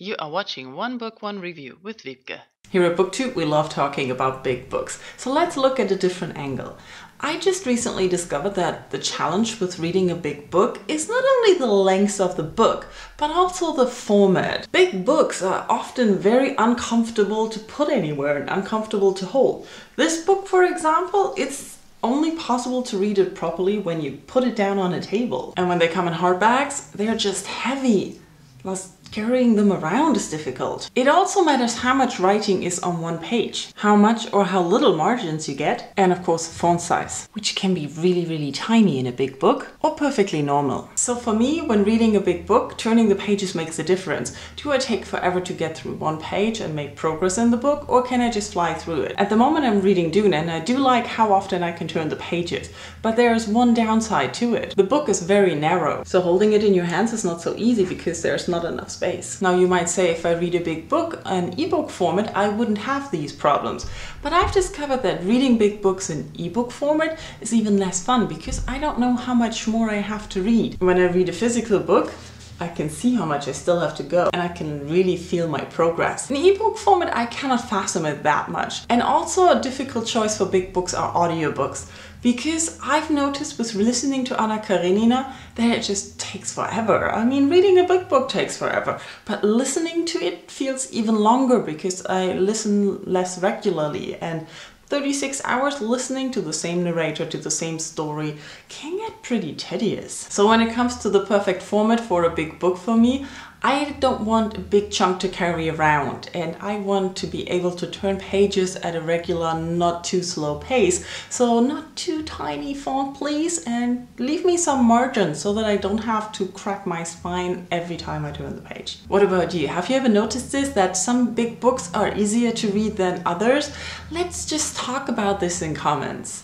You are watching One Book, One Review with Wiebke. Here at BookTube, we love talking about big books. So let's look at a different angle. I just recently discovered that the challenge with reading a big book is not only the length of the book, but also the format. Big books are often very uncomfortable to put anywhere and uncomfortable to hold. This book, for example, it's only possible to read it properly when you put it down on a table. And when they come in hardbacks, they're just heavy. Plus, carrying them around is difficult. It also matters how much writing is on one page, how much or how little margins you get, and of course font size, which can be really tiny in a big book or perfectly normal. So for me, when reading a big book, turning the pages makes a difference. Do I take forever to get through one page and make progress in the book, or can I just fly through it? At the moment I'm reading Dune and I do like how often I can turn the pages, but there is one downside to it. The book is very narrow, so holding it in your hands is not so easy because there's not enough space. Now you might say if I read a big book in ebook format, I wouldn't have these problems. But I've discovered that reading big books in ebook format is even less fun because I don't know how much more I have to read. When I read a physical book, I can see how much I still have to go and I can really feel my progress. In ebook format, I cannot fathom it that much. And also a difficult choice for big books are audiobooks. Because I've noticed with listening to Anna Karenina that it just takes forever. I mean, reading a big book takes forever, but listening to it feels even longer because I listen less regularly, and 36 hours listening to the same narrator, to the same story, can get pretty tedious. So when it comes to the perfect format for a big book for me, I don't want a big chunk to carry around, and I want to be able to turn pages at a regular, not too slow pace. So not too tiny font, please, and leave me some margin so that I don't have to crack my spine every time I turn the page. What about you? Have you ever noticed this, that some big books are easier to read than others? Let's just talk about this in comments.